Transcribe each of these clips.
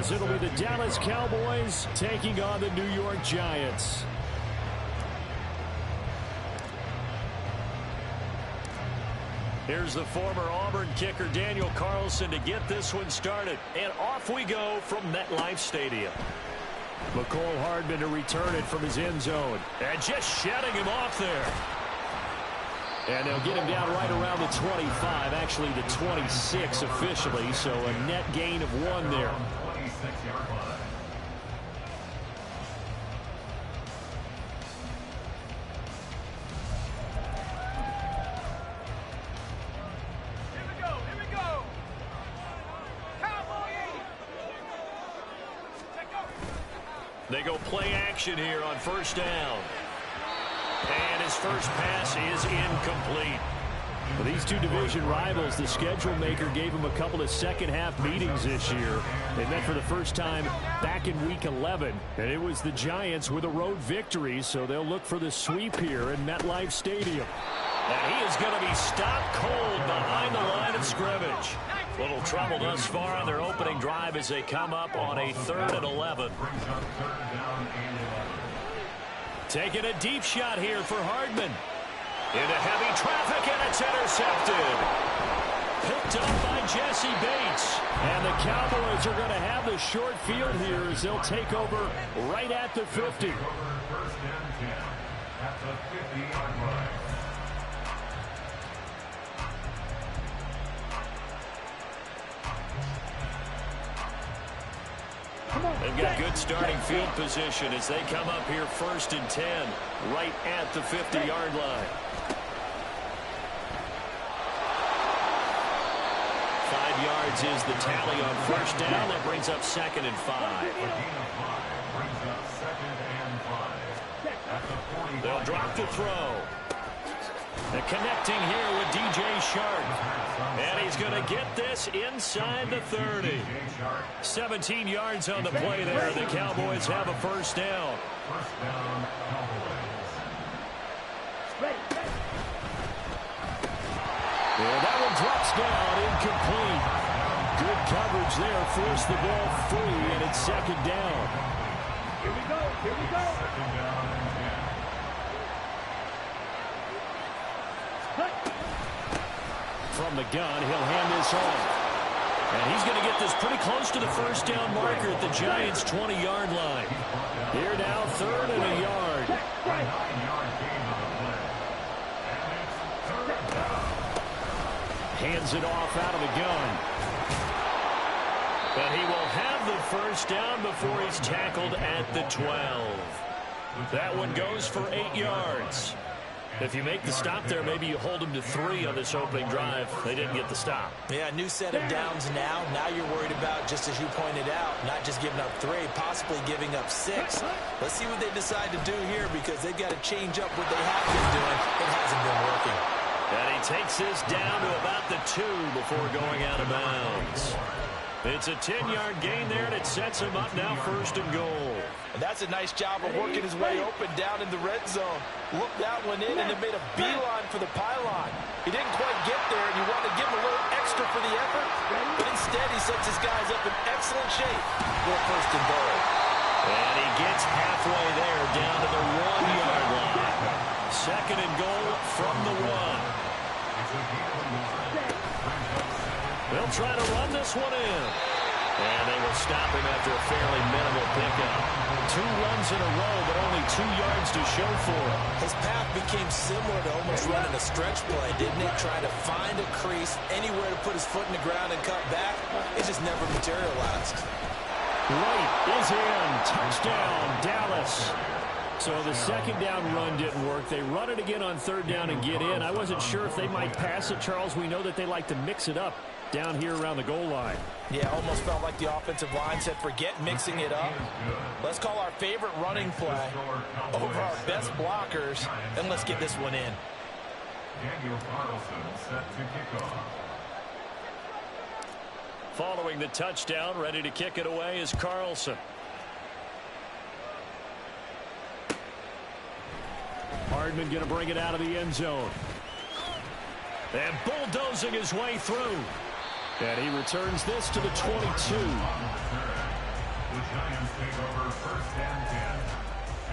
as it'll be the Dallas Cowboys taking on the New York Giants. Here's the former Auburn kicker Daniel Carlson to get this one started. And off we go from MetLife Stadium. McCole Hardman to return it from his end zone. And just shedding him off there. And they'll get him down right around the 25, actually the 26 officially, so a net gain of 1 there. They go play action here on first down. And his first pass is incomplete. For these two division rivals, the schedule maker gave them a couple of second-half meetings this year. They met for the first time back in Week 11, and it was the Giants with a road victory, so they'll look for the sweep here in MetLife Stadium. And he is going to be stopped cold behind the line of scrimmage. Little trouble thus far on their opening drive as they come up on a 3rd and 11. Taking a deep shot here for Hardman. Into heavy traffic, and it's intercepted. Picked up by Jesse Bates. And the Cowboys are going to have the short field here as they'll take over right at the 50. First and 10 at the 50-yard line. They've got good starting field position as they come up here 1st and 10 right at the 50-yard line. 5 yards is the tally on first down. That brings up 2nd and 5. They'll drop the throw. They're connecting here with DJ Shark. And he's going to get this inside the 30. 17 yards on the play there. The Cowboys have a first down. Well, that one drops down, incomplete. Good coverage there, forced the ball free, and it's 2nd down. Here we go, here we go. From the gun, he'll hand this off. And he's going to get this pretty close to the first down marker at the Giants' 20-yard line. Here now, 3rd and a yard. Hands it off out of the gun. But he will have the first down before he's tackled at the 12. That one goes for 8 yards. If you make the stop there, maybe you hold them to 3 on this opening drive. They didn't get the stop. Yeah, new set of downs now. Now you're worried about, just as you pointed out, not just giving up 3, possibly giving up 6. Let's see what they decide to do here because they've got to change up what they have been doing. It hasn't been working. And he takes this down to about the 2 before going out of bounds. It's a 10-yard gain there, and it sets him up now 1st and goal. And that's a nice job of working his way open down in the red zone. Looked that one in and then made a beeline for the pylon. He didn't quite get there, and you want to give him a little extra for the effort. But instead, he sets his guys up in excellent shape for 1st and goal. And he gets halfway there down to the 1-yard line. 2nd and goal from the 1. They'll try to run this one in. And they will stop him after a fairly minimal pickup. 2 runs in a row, but only 2 yards to show for him. His path became similar to almost running a stretch play, didn't it? Trying to find a crease, anywhere to put his foot in the ground and cut back. It just never materialized. Right is in. Touchdown, Dallas. So the 2nd down run didn't work. They run it again on 3rd down and get in. I wasn't sure if they might pass it, Charles. We know that they like to mix it up down here around the goal line. Yeah, almost felt like the offensive line said, forget mixing it up. Let's call our favorite running play over our best blockers, and let's get this one in. Daniel Carlson set to kick off. Following the touchdown, ready to kick it away is Carlson. Hardman going to bring it out of the end zone. And bulldozing his way through. And he returns this to the 22. The Giants take over 1st and 10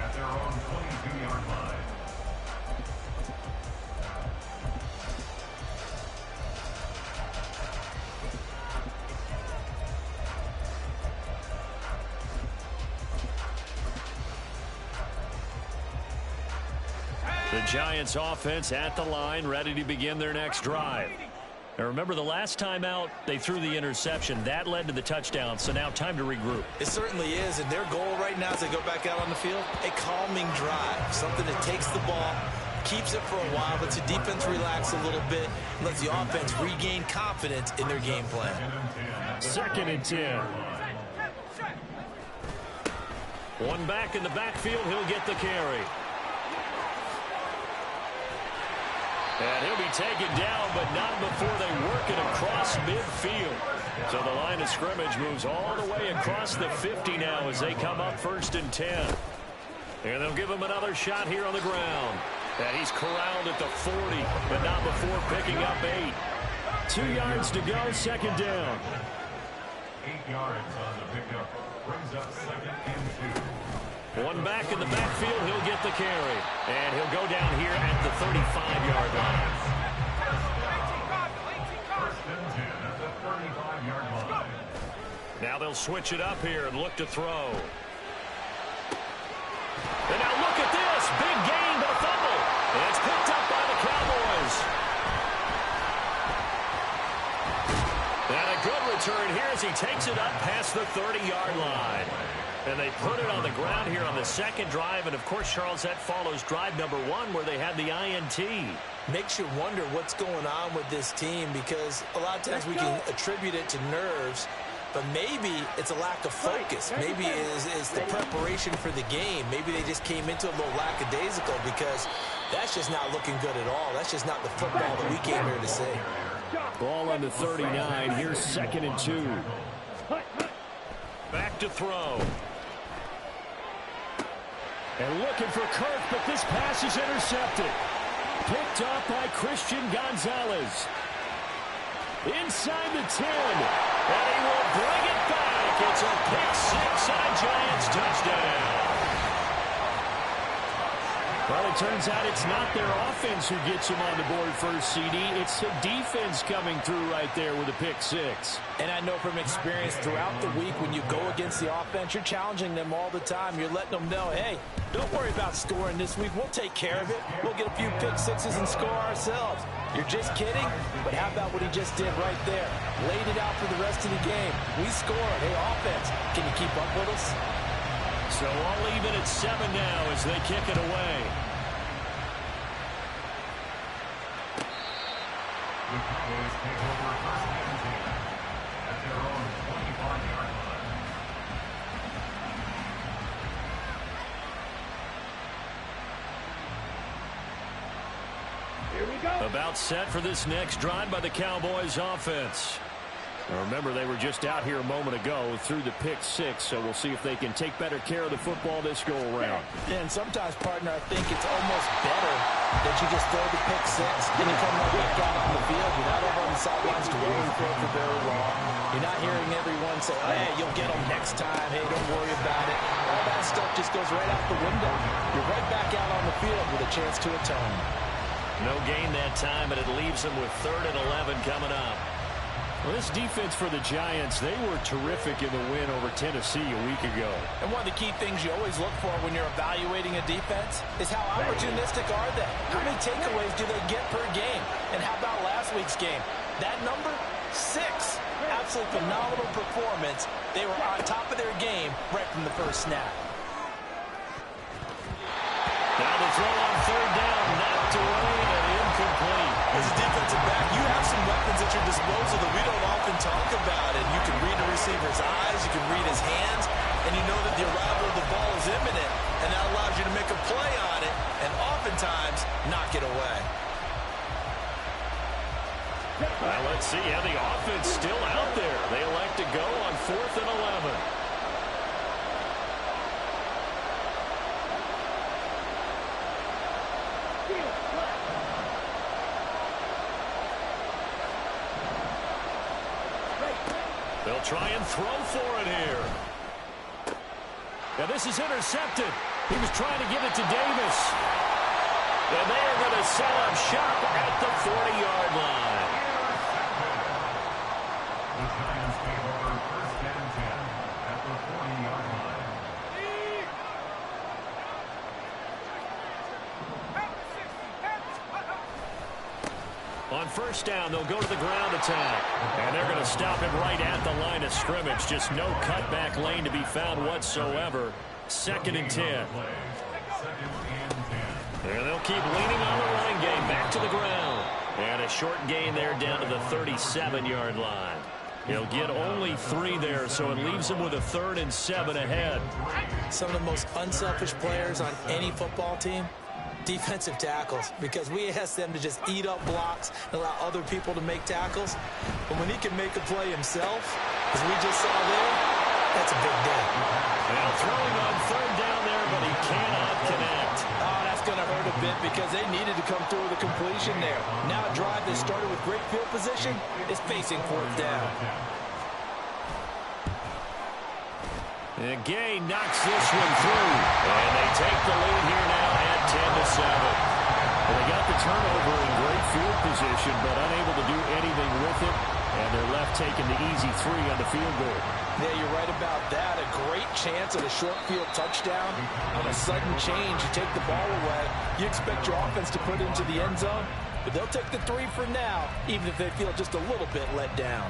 at their own 22-yard line. The Giants offense at the line, ready to begin their next drive. Now remember, the last time out, they threw the interception. That led to the touchdown, so now time to regroup. It certainly is, and their goal right now as they go back out on the field, a calming drive, something that takes the ball, keeps it for a while, lets the defense relax a little bit, and lets the offense regain confidence in their game plan. 2nd and 10. One back in the backfield, he'll get the carry. And he'll be taken down, but not before they work it across midfield. So the line of scrimmage moves all the way across the 50 now as they come up 1st and 10. And they'll give him another shot here on the ground. And he's corralled at the 40, but not before picking up 8. 2 yards to go, 2nd down. 8 yards on the pickup. Brings up 2nd and 2. One back in the backfield, he'll get the carry. And he'll go down here at the 35-yard line. 1st and 10 at the 35-yard line. Now they'll switch it up here and look to throw. And now look at this. Big gain, but a fumble. And it's picked up by the Cowboys. And a good return here as he takes it up past the 30-yard line. And they put it on the ground here on the 2nd drive. And, of course, Charles, that follows drive number 1 where they had the INT. Makes you wonder what's going on with this team because a lot of times we can attribute it to nerves, but maybe it's a lack of focus. Maybe it's the preparation for the game. Maybe they just came into it a little lackadaisical because that's just not looking good at all. That's just not the football that we came here to see. Ball on the 39. Here's 2nd and 2. Back to throw. And looking for Kirk, but this pass is intercepted. Picked up by Christian Gonzalez. Inside the 10. And he will bring it back. It's a pick 6 and a Giants touchdown. Well, it turns out it's not their offense who gets them on the board first, CD. It's the defense coming through right there with a pick 6. And I know from experience throughout the week when you go against the offense, you're challenging them all the time. You're letting them know, hey, don't worry about scoring this week. We'll take care of it. We'll get a few pick 6s and score ourselves. You're just kidding? But how about what he just did right there? Laid it out for the rest of the game. We scored. Hey, offense, can you keep up with us? So all even at 7 now as they kick it away. The Cowboys take over 1st and 10 at their own 25-yard line. Here we go. About set for this next drive by the Cowboys offense. Now remember, they were just out here a moment ago through the pick 6, so we'll see if they can take better care of the football this go around. And sometimes, partner, I think it's almost better that you just throw the pick 6 and you come right back out on the field. You're not over on the sidelines dwelling for it for very long. You're not hearing everyone say, hey, you'll get them next time. Hey, don't worry about it. All that stuff just goes right out the window. You're right back out on the field with a chance to atone. No gain that time, and it leaves them with 3rd and 11 coming up. Well, this defense for the Giants, they were terrific in the win over Tennessee a week ago. And one of the key things you always look for when you're evaluating a defense is how opportunistic are they? How many takeaways do they get per game? And how about last week's game? That number, 6. Absolutely phenomenal performance. They were on top of their game right from the first snap. Now the throw on 3rd down, knocked away and incomplete. As a defensive back, you have some weapons at your disposal that we don't often talk about. And you can read a receiver's eyes, you can read his hands, and you know that the arrival of the ball is imminent. And that allows you to make a play on it and oftentimes knock it away. Well, let's see how the offense still out there. They elect to go on 4th and 11. They'll try and throw for it here. Now this is intercepted. He was trying to get it to Davis. And they are going to set up shop at the 40-yard line. The Giants take over first and 10 at the 40-yard line. On first down, they'll go to the ground attack. And they're going to stop him right at the line of scrimmage. Just no cutback lane to be found whatsoever. 2nd and 10. And they'll keep leaning on the run game back to the ground. And a short gain there down to the 37-yard line. He'll get only 3 there, so it leaves him with a 3rd and 7 ahead. Some of the most unselfish players on any football team, defensive tackles, because we ask them to just eat up blocks and allow other people to make tackles. But when he can make a play himself, as we just saw there, that's a big day. Now throwing on 3rd down there, but he cannot connect. Oh, that's going to hurt a bit because they needed to come through with a completion there. Now a drive that started with great field position is facing 4th down. And Gay knocks this one through. And they take the lead here now at 10-7. Well, they got the turnover in great field position, but unable to do anything with it. And they're left taking the easy 3 on the field goal. Yeah, you're right about that. A great chance at a short field touchdown. On a sudden change, you take the ball away. You expect your offense to put it into the end zone, but they'll take the 3 for now, even if they feel just a little bit let down.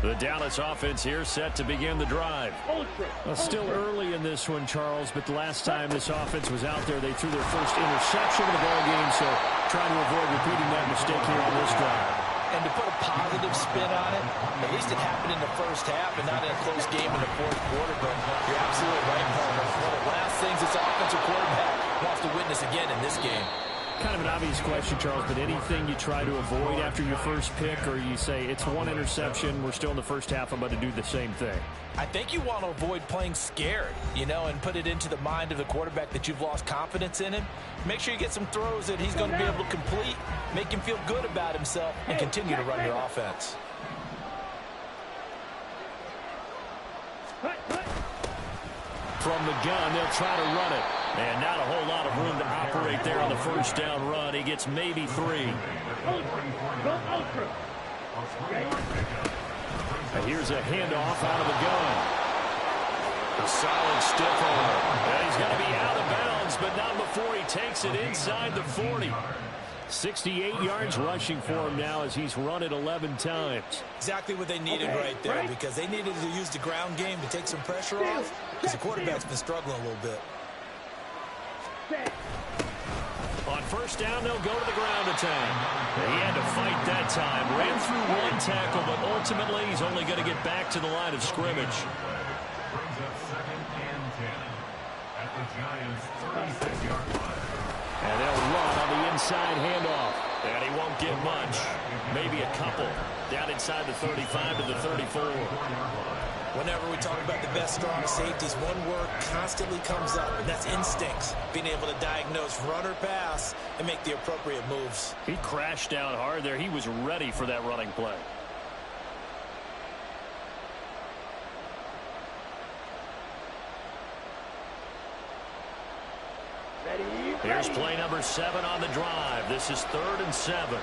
The Dallas offense here set to begin the drive. Well, still early in this one, Charles, but the last time this offense was out there, they threw their first interception of the ball game, so trying to avoid repeating that mistake here on this drive. And to put a positive spin on it, at least it happened in the first half and not in a close game in the 4th quarter, but you're absolutely right, Palmer. One of the last things this offensive quarterback wants to witness again in this game. Kind of an obvious question, Charles, but anything you try to avoid after your first pick, or you say it's 1 interception, we're still in the first half, I'm about to do the same thing? I think you want to avoid playing scared, and put it into the mind of the quarterback that you've lost confidence in him. Make sure you get some throws that he's going to be able to complete, make him feel good about himself, and continue to run your offense. From the gun, they'll try to run it. And not a whole lot of room to operate there on the first down run. He gets maybe 3. And here's a handoff out of the gun. A solid stiff arm. And he's going to be out of bounds, but not before he takes it inside the 40. 68 yards rushing for him now as he's run it 11 times. Exactly what they needed right there, because they needed to use the ground game to take some pressure off, because the quarterback's been struggling a little bit. On first down, they'll go to the ground attack. He had to fight that time. Ran through 1 tackle, but ultimately he's only going to get back to the line of scrimmage. Brings up 2nd and 10 at the Giants' 36-yard line. And they'll run on the inside handoff. And he won't get much. Maybe a couple. Down inside the 35 to the 34. Whenever we talk about the best strong safeties, one word constantly comes up, and that's instincts. Being able to diagnose run or pass and make the appropriate moves. He crashed down hard there. He was ready for that running play. Here's play number 7 on the drive. This is 3rd and 7.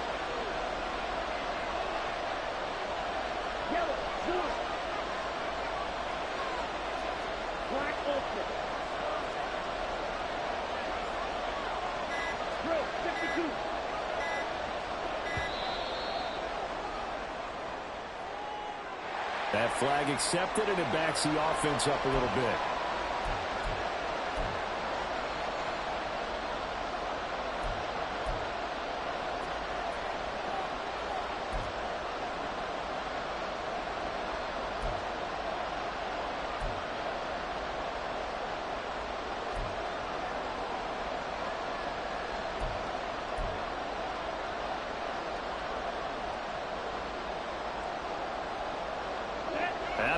That flag accepted, and it backs the offense up a little bit.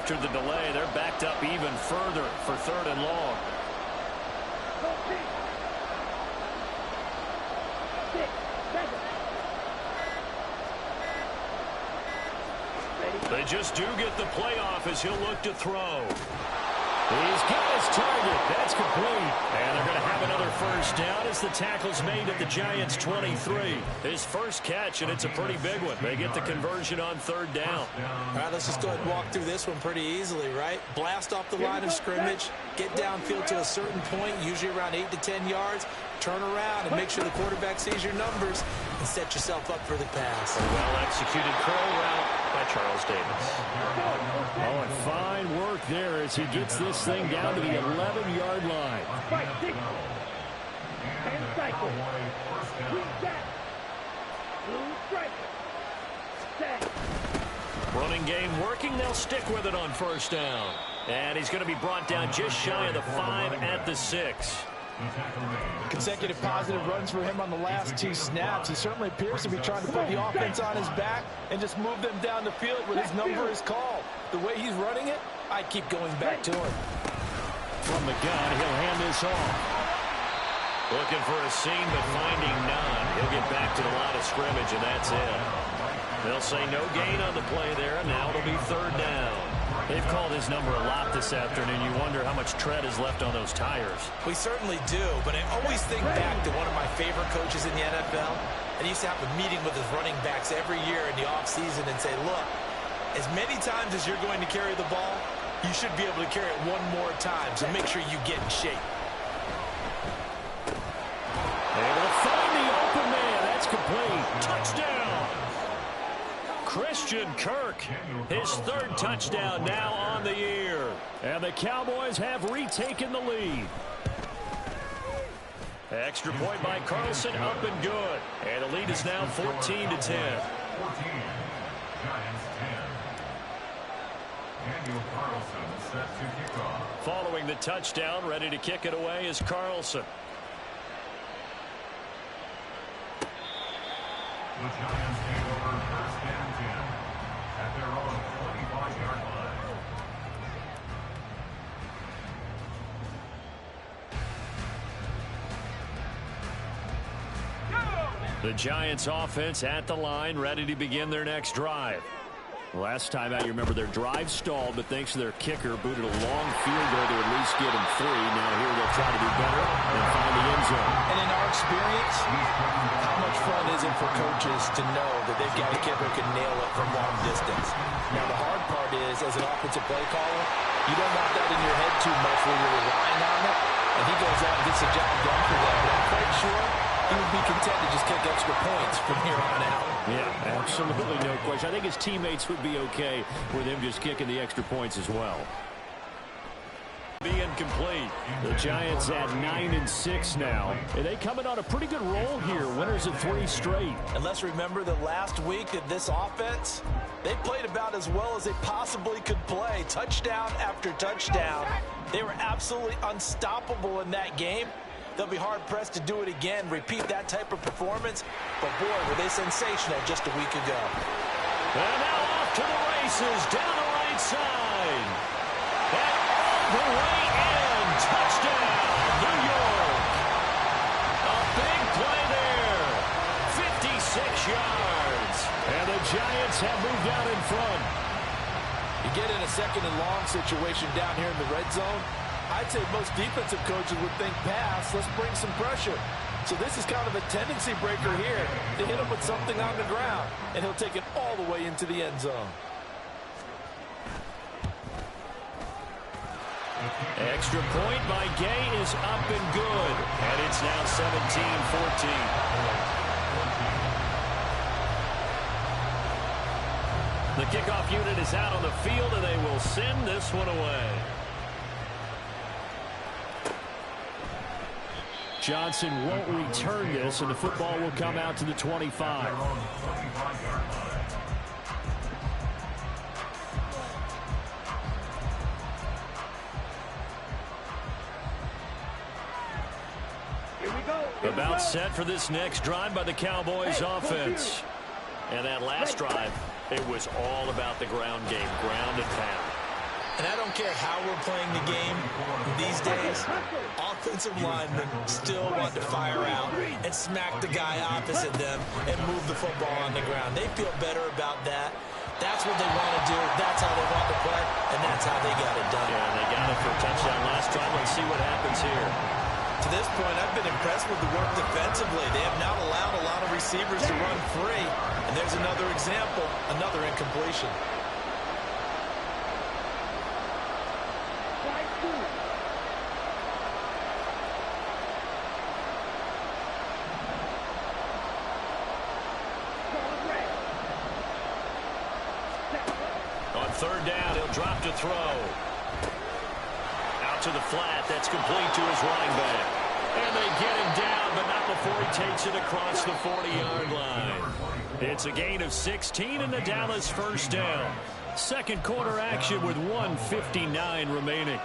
after the delay. They're backed up even further for 3rd and long. They just do get the playoff as he'll look to throw. He's got his target. That's complete. And they're going to have another first down as the tackle's made at the Giants' 23. His first catch, and it's a pretty big one. They get the conversion on 3rd down. All right, let's just go ahead and walk through this one pretty easily, right? Blast off the line of scrimmage, get downfield to a certain point, usually around 8 to 10 yards, turn around and make sure the quarterback sees your numbers and set yourself up for the pass. A well-executed curl route by Charles Davis. Oh, and fine work there as he gets this thing down to the 11-yard line. Running game working. They'll stick with it on 1st down. And he's going to be brought down just shy of the 5 at the 6. Consecutive positive runs for him on the last 2 snaps. He certainly appears to be trying to put the offense on his back and just move them down the field when his number is called. The way he's running it, I keep going back to him. From the gun, he'll hand this off. Looking for a seam, but finding none. He'll get back to the line of scrimmage, and that's it. They'll say no gain on the play there, and now it'll be 3rd down. They've called his number a lot this afternoon. You wonder how much tread is left on those tires. We certainly do, but I always think back to one of my favorite coaches in the NFL. And he used to have a meeting with his running backs every year in the offseason and say, look, as many times as you're going to carry the ball, you should be able to carry it one more time, so make sure you get in shape. Able to find the open man. That's complete. Touchdown. Christian Kirk, his 3rd touchdown now on the year. And the Cowboys have retaken the lead. Extra point by Carlson, up and good. And the lead is now 14-10. 14. Giants 10. Daniel Carlson set to kick off. Following the touchdown, ready to kick it away is Carlson. The Giants take over 1st and 10 at their own 25-yard line. The Giants offense at the line, ready to begin their next drive. Last time out, you remember their drive stalled, but thanks to their kicker, booted a long field goal to at least get him 3. Now here they'll try to do better and find the end zone. And in our experience, how much fun is it for coaches to know that they've got a kicker who can nail it from long distance? Now the hard part is, as an offensive play caller, you don't want that in your head too much where you're relying on it. And he goes out and gets the job done for them. But I'm quite sure he would be content to just kick extra points from here on out. Yeah, absolutely no question. I think his teammates would be okay with him just kicking the extra points as well. Being complete. The Giants at 9-6 now. And they coming on a pretty good roll here. Winners of 3 straight. And let's remember that last week that this offense, they played about as well as they possibly could play. Touchdown after touchdown. They were absolutely unstoppable in that game. They'll be hard-pressed to do it again, repeat that type of performance. But, boy, were they sensational just a week ago. And now off to the races, down the right side. And all the way in. Touchdown, New York. A big play there. 56 yards. And the Giants have moved out in front. You get in a 2nd and long situation down here in the red zone. I'd say most defensive coaches would think pass, let's bring some pressure. So this is kind of a tendency breaker here to hit him with something on the ground, and he'll take it all the way into the end zone. Extra point by Gay is up and good. And it's now 17-14. The kickoff unit is out on the field, and they will send this one away. Johnson won't return this, and the football will come out to the 25. About set for this next drive by the Cowboys offense. And that last drive, it was all about the ground game, ground and pound. And I don't care how we're playing the game these days, offensive linemen still want to fire out and smack the guy opposite them and move the football on the ground. They feel better about that. That's what they want to do. That's how they want to play, and that's how they got it done. Yeah, they got it for a touchdown last drive. Let's see what happens here. To this point, I've been impressed with the work defensively. They have not allowed a lot of receivers to run free. And there's another example, another incompletion. On third down, he'll drop to throw. Out to the flat. That's complete to his running back. And they get him down, but not before he takes it across the 40-yard line. It's a gain of 16 and the Dallas first down. Second quarter action with 1:59 remaining.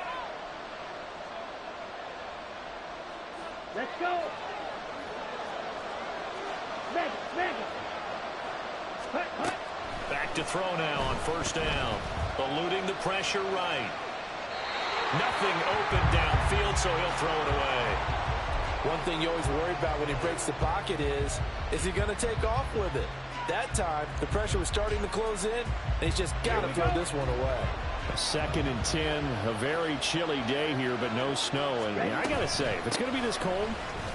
Let's go. Mega. Hut. Back to throw now on first down. Eluding the pressure right. Nothing open downfield, so he'll throw it away. One thing you always worry about when he breaks the pocket is he going to take off with it? That time, the pressure was starting to close in, and he's just got to throw this one away. A 2nd and 10, a very chilly day here, but no snow. And I got to say, if it's going to be this cold,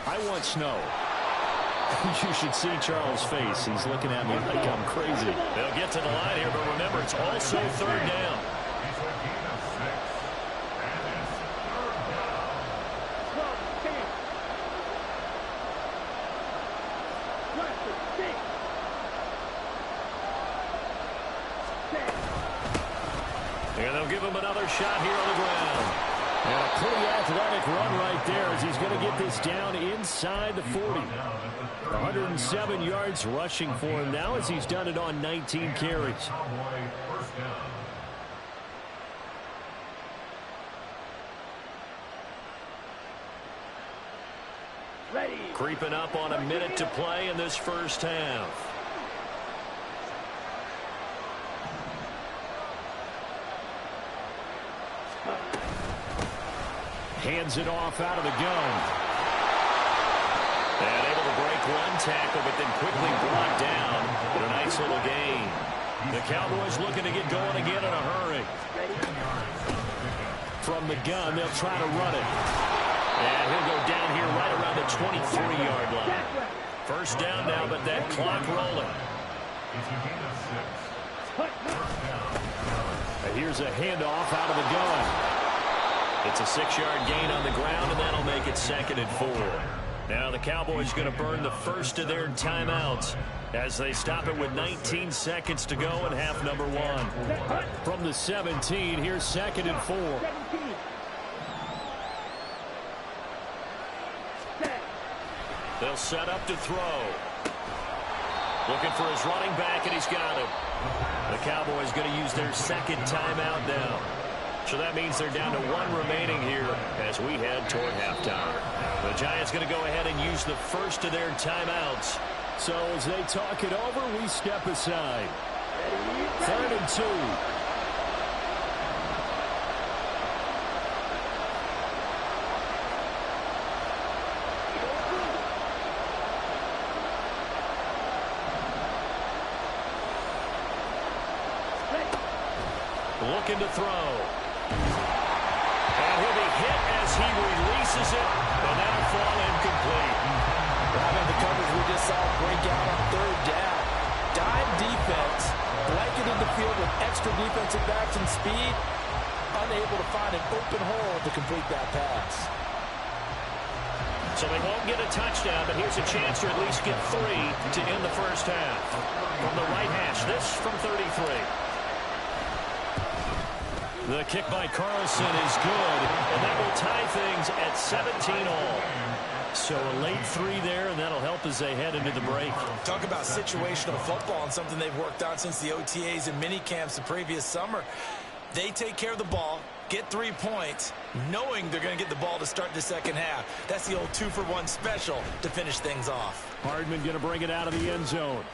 I want snow. You should see Charles' face. He's looking at me like I'm crazy. They'll get to the line here, but remember, it's also third down. And they'll give him another shot here on the ground. And a pretty athletic run right there as he's going to get this down inside the 40. 107 yards rushing for him now as he's done it on 19 carries. Ready. Creeping up on a minute to play in this first half. Hands it off out of the gun. And able to break one tackle, but then quickly brought down. But a nice little gain. The Cowboys looking to get going again in a hurry. From the gun, they'll try to run it. And he'll go down here right around the 23-yard line. First down now, but that clock rolling. And here's a handoff out of the gun. It's a 6-yard gain on the ground, and that'll make it 2nd and 4. Now the Cowboys going to burn the first of their timeouts as they stop it with 19 seconds to go in half number 1. From the 17, here's 2nd and 4. They'll set up to throw. Looking for his running back, and he's got him. The Cowboys going to use their second timeout now. So that means they're down to 1 remaining here as we head toward halftime. The Giants going to go ahead and use the first of their timeouts. So as they talk it over, we step aside. 3rd and 2. Looking to throw. And he'll be hit as he releases it, and that'll fall incomplete. How about the coverage we just saw break out on third down? Dime defense, blanketed the field with extra defensive backs and speed, unable to find an open hole to complete that pass. So they won't get a touchdown, but here's a chance to at least get 3 to end the first half. From the right hash, this from 33. The kick by Carlson is good, and that will tie things at 17-all. So a late 3 there, and that'll help as they head into the break. Talk about situational football and something they've worked on since the OTAs and mini camps the previous summer. They take care of the ball, get 3 points, knowing they're going to get the ball to start the second half. That's the old 2-for-1 special to finish things off. Hardman going to bring it out of the end zone.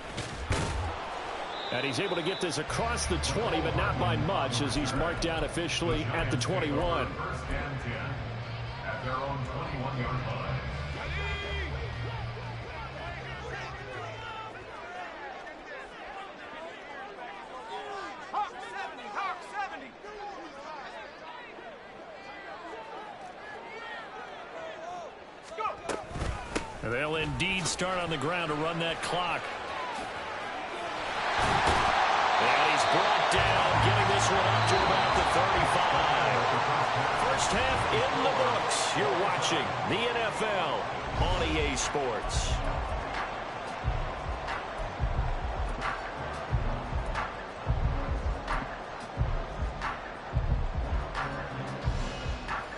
And he's able to get this across the 20, but not by much, as he's marked down officially at the 21. First and 10 at their own 21-yard line. And they'll indeed start on the ground to run that clock. And he's brought down, getting this one up to about the 35. First half in the books. You're watching the NFL on EA Sports.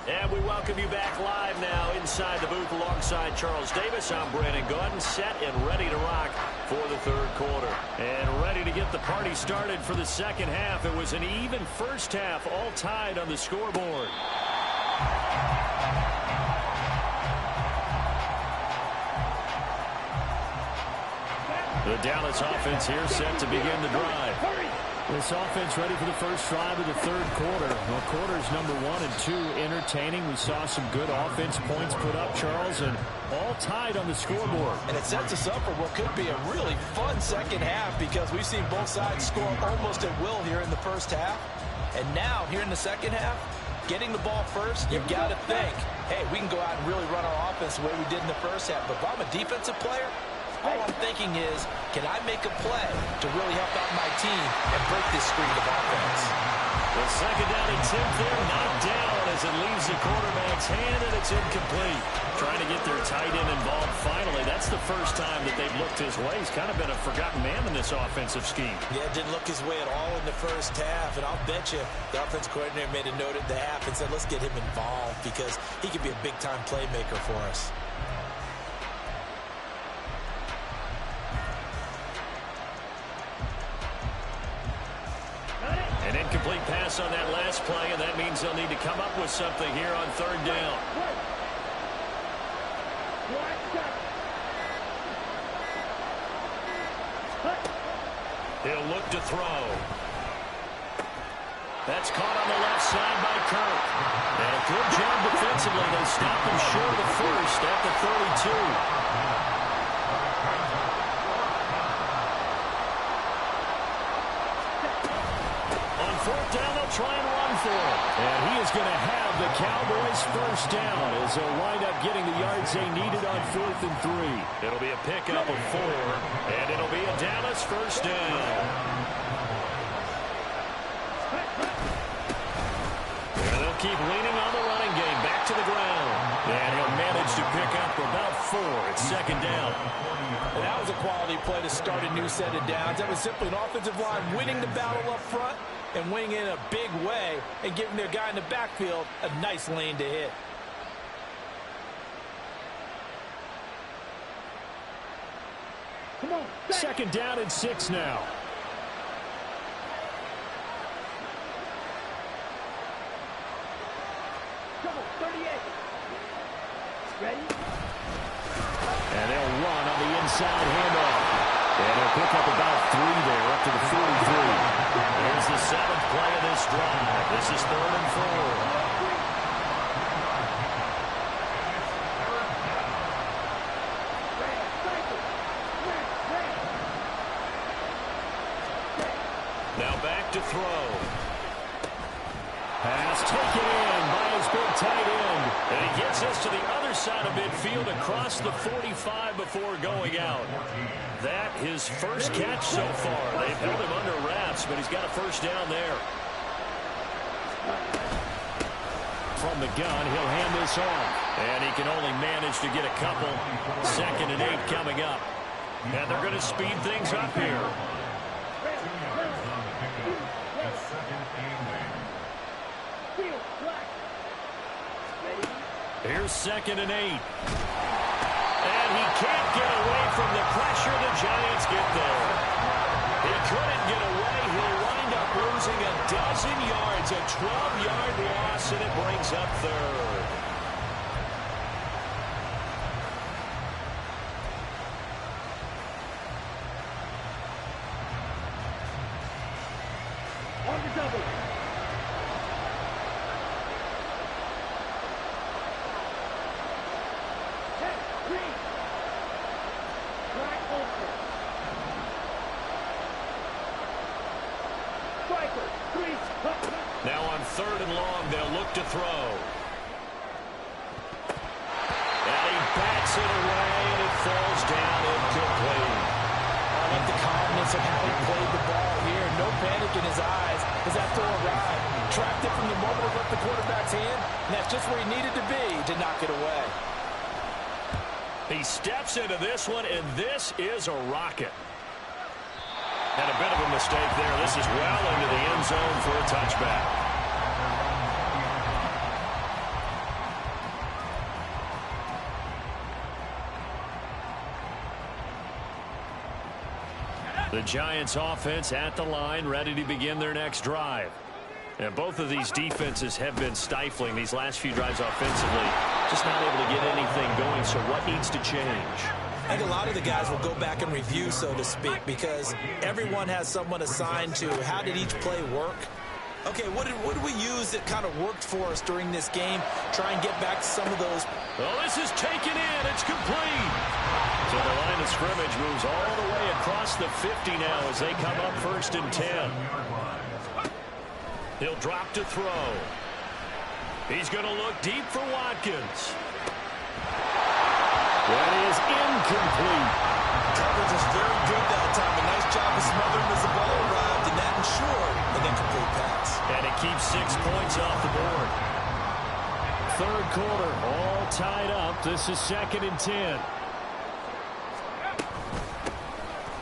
And we welcome you back live now inside the booth alongside Charles Davis. I'm Brandon Gaudin, set and ready to rock for the third quarter. And ready to get the party started for the second half. It was an even first half, all tied on the scoreboard. The Dallas offense here set to begin the drive. This offense ready for the first drive of the third quarter. Well, quarters number 1 and 2 entertaining. We saw some good offense points put up, Charles, and all tied on the scoreboard. And it sets us up for what could be a really fun second half, because we've seen both sides score almost at will here in the first half. And now, here in the second half, getting the ball first, you've got to think, hey, we can go out and really run our offense the way we did in the first half. But if I'm a defensive player, all I'm thinking is, can I make a play to really help out my team and break this streak of offense? The second down and 10th there, knocked down as it leaves the quarterback's hand, and it's incomplete. Trying to get their tight end involved finally. That's the first time that they've looked his way. He's kind of been a forgotten man in this offensive scheme. Yeah, didn't look his way at all in the first half, and I'll bet you the offense coordinator made a note at the half and said, let's get him involved, because he could be a big-time playmaker for us. An incomplete pass on that last play, and that means they'll need to come up with something here on third down. He'll look to throw. That's caught on the left side by Kirk. And a good job defensively. They stop him short of the first at the 32. Fourth down, they'll try and run for it. And he is going to have the Cowboys first down as they'll wind up getting the yards they needed on 4th and 3. It'll be a pickup of 4, and it'll be a Dallas first down. And they'll keep leaning on the running game, back to the ground. And he'll manage to pick up about 4. It's second down. And that was a quality play to start a new set of downs. That was simply an offensive line winning the battle up front and winning in a big way and giving their guy in the backfield a nice lane to hit. Come on. Second down and 6 now. Come on, 38. Ready? And they'll run on the inside handoff. And he'll pick up about 3 there, up to the 43. Here's the 7th play of this drive. This is 3rd and 4. Now back to throw. Pass taken in by his big tight end. And he gets us to the other side of midfield across the 45 before going out. That his first catch so far. They've held him under wraps, but he's got a first down there. From the gun, he'll hand this off. And he can only manage to get a couple. 2nd and 8 coming up. And they're going to speed things up here. Here's 2nd and 8. And he can't get away from the pressure. The Giants get there. He couldn't get away. He'll wind up losing a dozen yards, a 12-yard loss, and it brings up 3rd. double. 10-3. Right over. Striker, 3. Now on 3rd and long, they'll look to throw. And he bats it away, and it falls down incomplete. I like the calmness of how he played the ball here. No panic in his eyes as that throw arrived. Tracked it from the moment it left the quarterback's hand, and that's just where he needed to be to knock it away. He steps into this one, and this is a rocket. And a bit of a mistake there. This is well into the end zone for a touchback. The Giants offense at the line, ready to begin their next drive. And both of these defenses have been stifling these last few drives offensively. Just not able to get anything going, so what needs to change? I think a lot of the guys will go back and review, so to speak, because everyone has someone assigned to how did each play work. Okay, what did we use that kind of worked for us during this game? Try and get back to some of those. Well, this is taken in. It's complete. So the line of scrimmage moves all the way across the 50 now as they come up 1st and 10. He'll drop to throw. He's going to look deep for Watkins. That is incomplete. Coverage was very good that time. A nice job of smothering as the ball arrived, and that ensured an incomplete pass. And it keeps 6 points off the board. 3rd quarter, all tied up. This is 2nd and 10.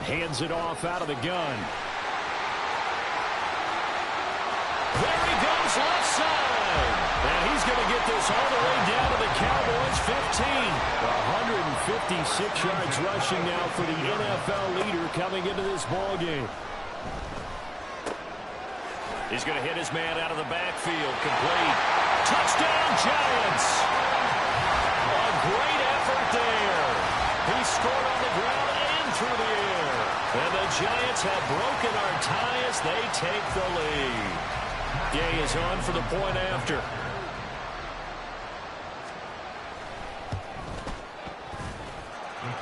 Hands it off out of the gun. There he goes, left side. And he's going to get this all the way down to the Cowboys' 15. 156 yards rushing now for the NFL leader coming into this ball game. He's going to hit his man out of the backfield. Complete. Touchdown, Giants. A great effort there. He scored on the ground and through the air. And the Giants have broken our tie as they take the lead. Gay is on for the point after.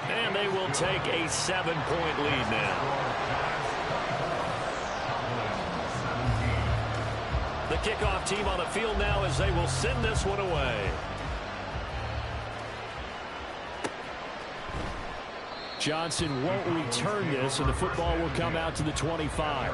And they will take a 7-point lead now. The kickoff team on the field now as they will send this one away. Johnson won't return this, and the football will come out to the 25.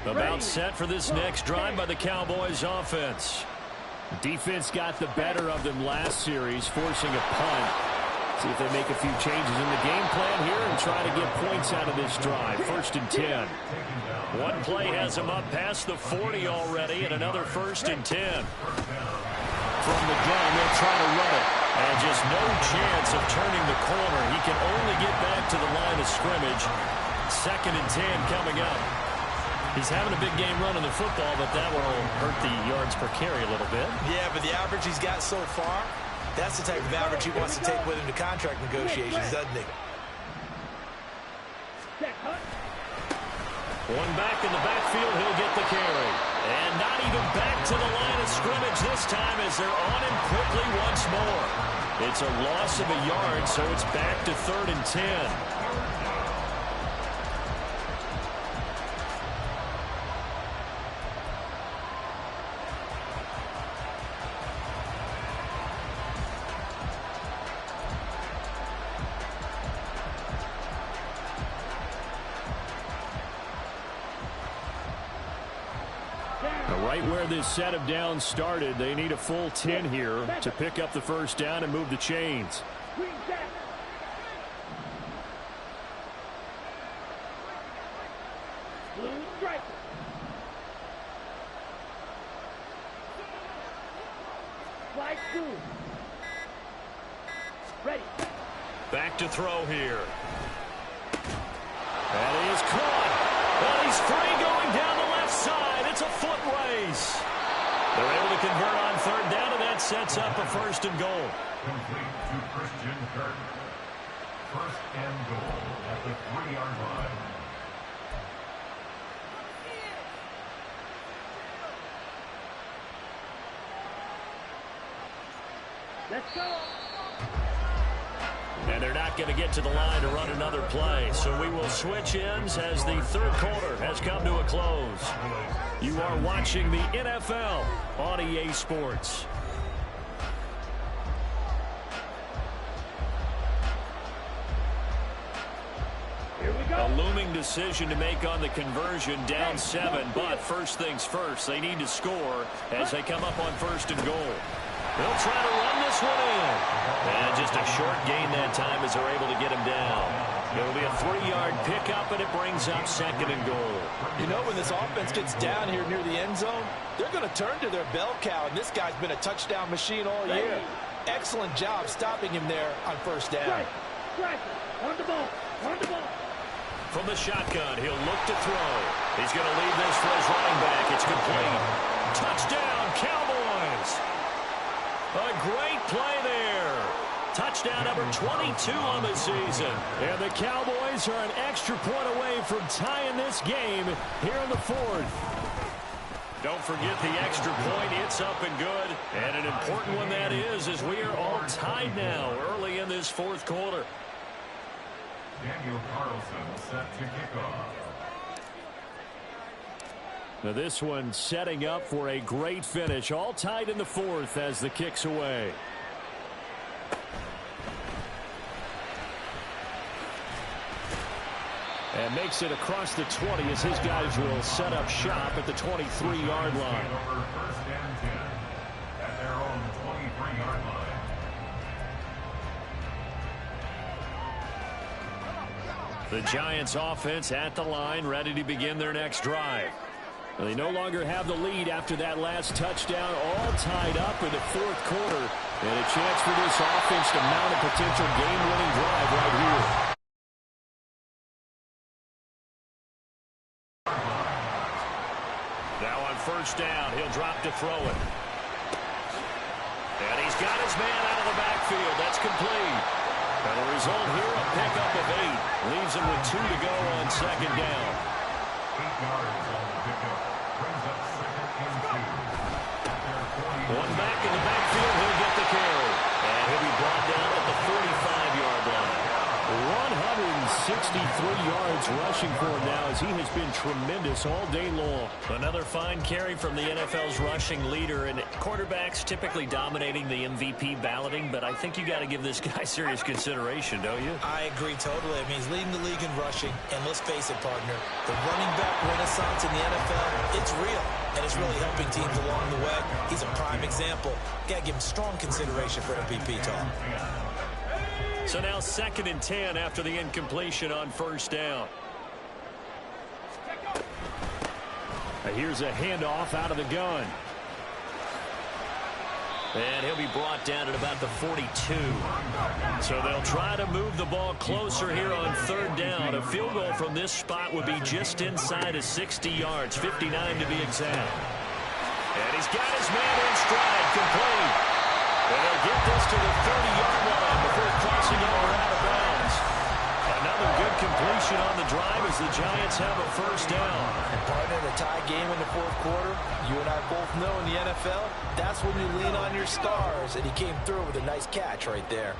About set for this next drive by the Cowboys offense. Defense got the better of them last series, forcing a punt. See if they make a few changes in the game plan here and try to get points out of this drive. 1st and 10. One play has him up past the 40 already, and another 1st and 10. From the gun, they'll try to run it. And just no chance of turning the corner. He can only get back to the line of scrimmage. 2nd and 10 coming up. He's having a big game running the football, but that will hurt the yards per carry a little bit. Yeah, but the average he's got so far, that's the type of average he wants to take with him to contract negotiations, doesn't he? One back in the backfield, he'll get the carry. And not even back to the line of scrimmage this time as they're on him quickly once more. It's a loss of a yard, so it's back to 3rd and 10. Right where this set of downs started, they need a full 10 here to pick up the 1st down and move the chains. Back to throw here. And he is caught. Well, he's free going down the left side. It's a foot race. They're able to convert on 3rd down, and that sets up a 1st and goal. Complete to Christian Kirk. 1st and goal at the 3-yard line. Let's go. And they're not going to get to the line to run another play. So we will switch ends as the 3rd quarter has come to a close. You are watching the NFL on EA Sports. Here we go. A looming decision to make on the conversion, down 7. But first things first, they need to score as they come up on 1st and goal. They'll try to run this one in. And just a short gain that time as they're able to get him down. It'll be a 3-yard pickup, and it brings up 2nd and goal. You know, when this offense gets down here near the end zone, they're going to turn to their bell cow, and this guy's been a touchdown machine all year. Excellent job stopping him there on 1st down. Strike. On the ball. On the ball. From the shotgun, he'll look to throw. He's going to leave this for his running back. It's complete. Touchdown, Cowboys! A great play there. Touchdown number 22 on the season. And the Cowboys are an extra point away from tying this game here in the 4th. Don't forget the extra point. It's up and good. And an important one that is, as we are all tied now early in this 4th quarter. Daniel Carlson set to kick off. Now this one setting up for a great finish. All tied in the 4th as the kick's away. And makes it across the 20 as his guys will set up shop at the 23-yard line. Over 1st and 10 at their own 23-yard line. The Giants offense at the line, ready to begin their next drive. They no longer have the lead after that last touchdown, all tied up in the 4th quarter. And a chance for this offense to mount a potential game-winning drive right here. Now on 1st down, he'll drop to throw it. And he's got his man out of the backfield. That's complete. And the result here, a pickup of 8. Leaves him with 2 to go on 2nd down. 8 yards on the pickup. Brings up 2nd and 2. One back in the backfield, he'll get the carry. And he'll be brought down at the 45-yard line. 163 yards rushing for him now as he has been tremendous all day long. Another fine carry from the NFL's rushing leader, and quarterbacks typically dominating the MVP balloting, but I think you got to give this guy serious consideration, don't you? I agree totally. I mean, he's leading the league in rushing, and let's face it, partner, the running back renaissance in the NFL, it's real, and it's really helping teams along the way. He's a prime example. Got to give him strong consideration for MVP talk. So now 2nd and 10 after the incompletion on 1st down. Now here's a handoff out of the gun. And he'll be brought down at about the 42. So they'll try to move the ball closer here on 3rd down. A field goal from this spot would be just inside of 60 yards, 59 to be exact. And he's got his man in stride, complete. And they'll get this to the 30-yard line before crossing over out of bounds. Another good completion on the drive as the Giants have a 1st down. And partner, the tie game in the 4th quarter, you and I both know in the NFL, that's when you lean on your stars, and he came through with a nice catch right there.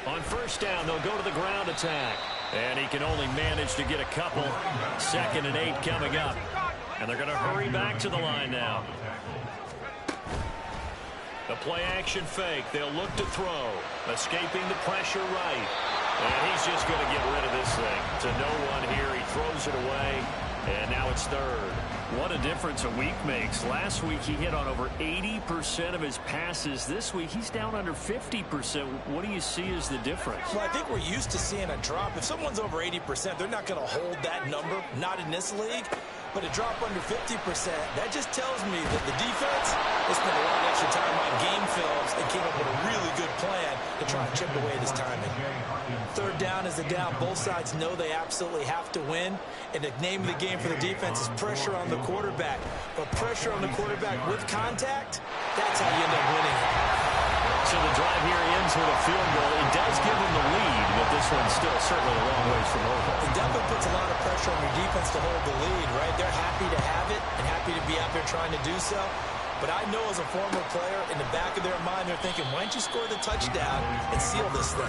On 1st down, they'll go to the ground attack. And he can only manage to get a couple. 2nd and 8 coming up. And they're going to hurry back to the line now. The play action fake. They'll look to throw. Escaping the pressure right. And he's just going to get rid of this thing. To no one here. He throws it away. And now it's 3rd. What a difference a week makes. Last week he hit on over 80% of his passes. This week he's down under 50%. What do you see as the difference? Well, I think we're used to seeing a drop. If someone's over 80%, they're not going to hold that number. Not in this league. But to drop under 50%, that just tells me that the defense, they spent a lot of extra time on game films and came up with a really good plan to try and chip away this timing. Third down is the down. Both sides know they absolutely have to win. And the name of the game for the defense is pressure on the quarterback. But pressure on the quarterback with contact, that's how you end up winning. So the drive here ends with a field goal. It does give them the lead, but this one's still certainly a long ways from over. It definitely puts a lot of pressure on your defense to hold the lead, right? They're happy to have it and happy to be out there trying to do so. But I know as a former player, in the back of their mind, they're thinking, why don't you score the touchdown and seal this thing?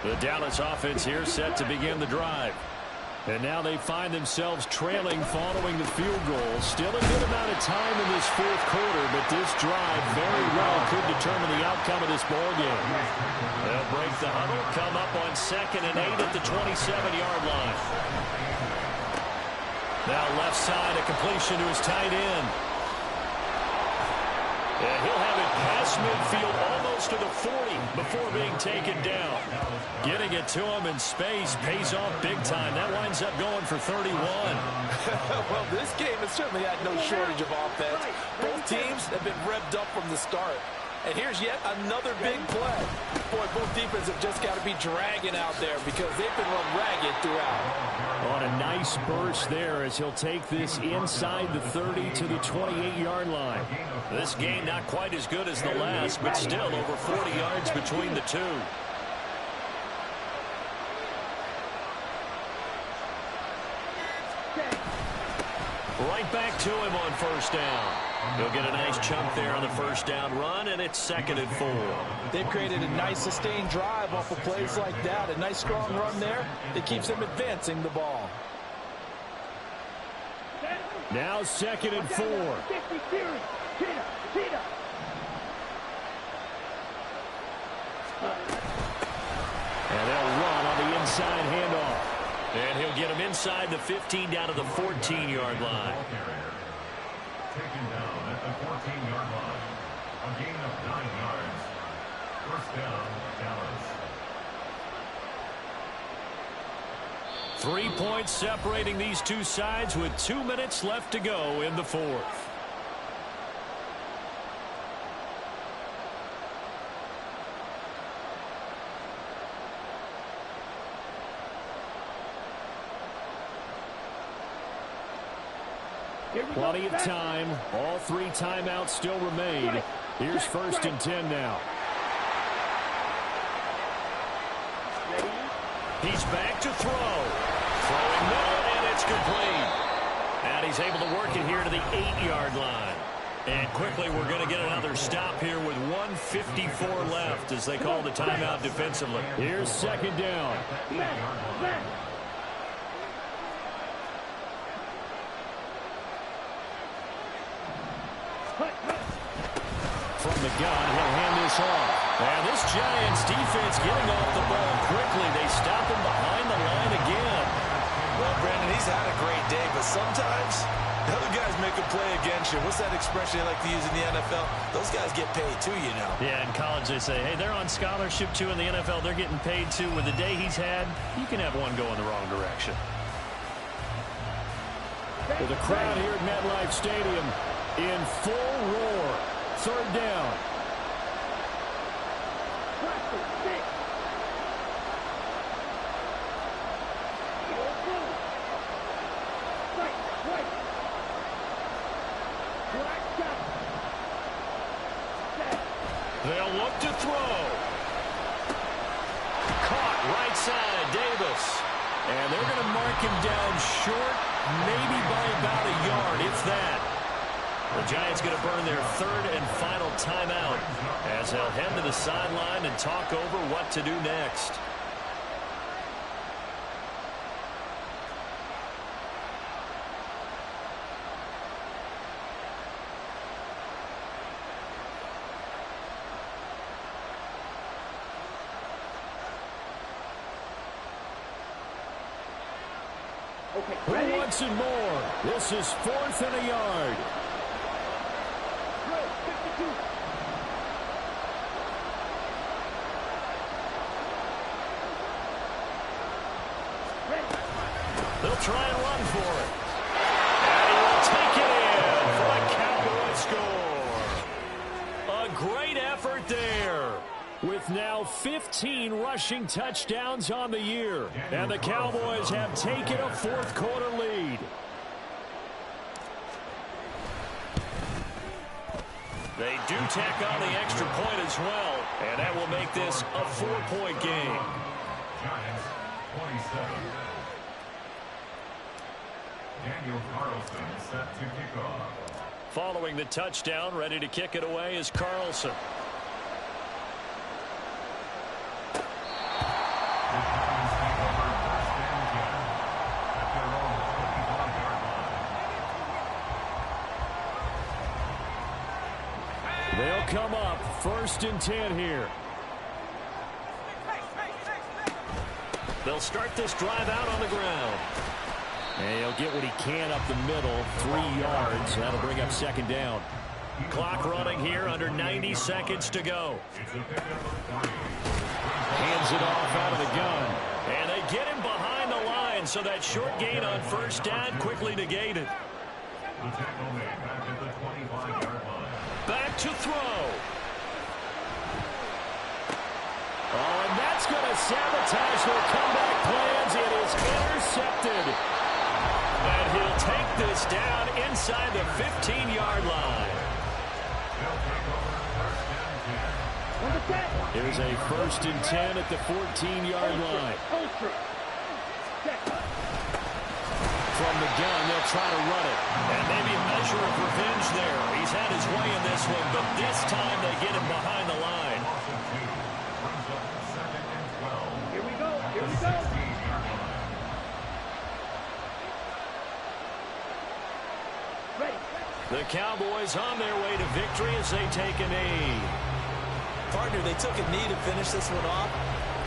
The Dallas offense here set to begin the drive. And now they find themselves trailing following the field goal. Still a good amount of time in this fourth quarter, but this drive very well could determine the outcome of this ball game. They'll break the huddle, come up on 2nd and 8 at the 27-yard line. Now left side, a completion to his tight end. And he'll have it past midfield, almost to the 40 before being taken down. Getting it to him in space pays off big time. That winds up going for 31. Well, this game has certainly had no shortage of offense. Both teams have been revved up from the start. And here's yet another big play. Boy, both defenses have just got to be dragging out there because they've been run ragged throughout. On a nice burst there as he'll take this inside the 30 to the 28-yard line. This game not quite as good as the last, but still over 40 yards between the two. Right back to him on first down. He'll get a nice chunk there on the first down run, and it's 2nd and 4. They've created a nice sustained drive off of plays like that. A nice strong run there that keeps them advancing the ball. Now 2nd and 4. And they'll run on the inside handoff. And he'll get him inside the 15 down to the 14-yard line. Taken down at the 14-yard line. A gain of 9 yards. First down, Dallas. 3 points separating these two sides with 2 minutes left to go in the fourth. Plenty of time. All 3 timeouts still remain. Here's 1st and 10 now. He's back to throw. Throwing middle, and it's complete. And he's able to work it here to the 8-yard line. And quickly, we're going to get another stop here with 1:54 left as they call the timeout defensively. Here's 2nd down. From the gun, he'll hand this off. And this Giants defense getting off the ball quickly. They stop him behind the line again. Well, Brandon, he's had a great day, but sometimes the other guys make a play against you. What's that expression they like to use in the NFL? Those guys get paid too, you know. Yeah, in college they say, hey, they're on scholarship too. In the NFL, they're getting paid too. With the day he's had, you can have one go in the wrong direction. With the crowd here at MetLife Stadium in full roar. 3rd down. They'll look to throw. Caught right side, Davis. And they're going to mark him down short, maybe by about a yard, if that. The Giants going to burn their 3rd and final timeout as they'll head to the sideline and talk over what to do next. Who wants it more? This is 4th and a yard. They'll try and run for it. And he will take it in for a Cowboy score. A great effort there. With now 15 rushing touchdowns on the year. And the Cowboys have taken a fourth-quarter lead. They do tack on the extra point as well. And that will make this a 4-point game. Giants, 27. Daniel Carlson set to kick off. Following the touchdown, ready to kick it away is Carlson. They'll come up 1st and 10 here. They'll start this drive out on the ground. And he'll get what he can up the middle, 3 yards. That'll bring up 2nd down. Clock running here, under 90 seconds to go. Hands it off out of the gun. And they get him behind the line, so that short gain on 1st down quickly negated. The tackle made back at the 25-yard line. Back to throw. Oh, and that's going to sabotage their comeback plans. It is intercepted. And he'll take this down inside the 15-yard line. Here's a 1st and 10 at the 14-yard line. From the gun, they'll try to run it. And maybe a measure of revenge there. He's had his way in this one, but this time they get him behind the line. Here we go. Here we go. Ready. The Cowboys on their way to victory as they take a knee. Partner, they took a knee to finish this one off.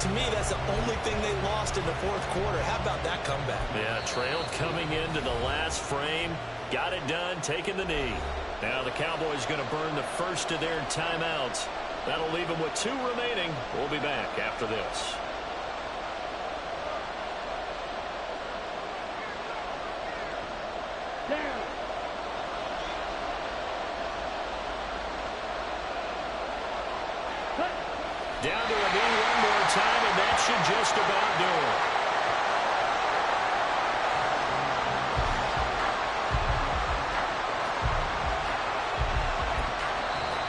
To me, that's the only thing they lost in the 4th quarter. How about that comeback? Yeah, trailed coming into the last frame. Got it done, taking the knee. Now the Cowboys going to burn the first of their timeouts. That'll leave them with 2 remaining. We'll be back after this. Down. Cut. Down to a knee one more time, and that should just about do it.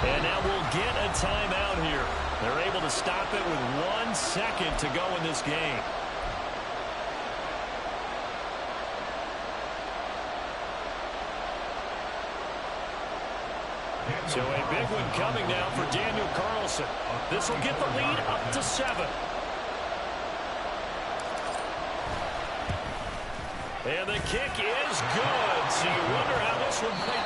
And now we'll get a timeout here. They're able to stop it with 1 second to go in this game. So a big one coming now for Daniel Carlson. This will get the lead up to 7. And the kick is good. So you wonder how this one plays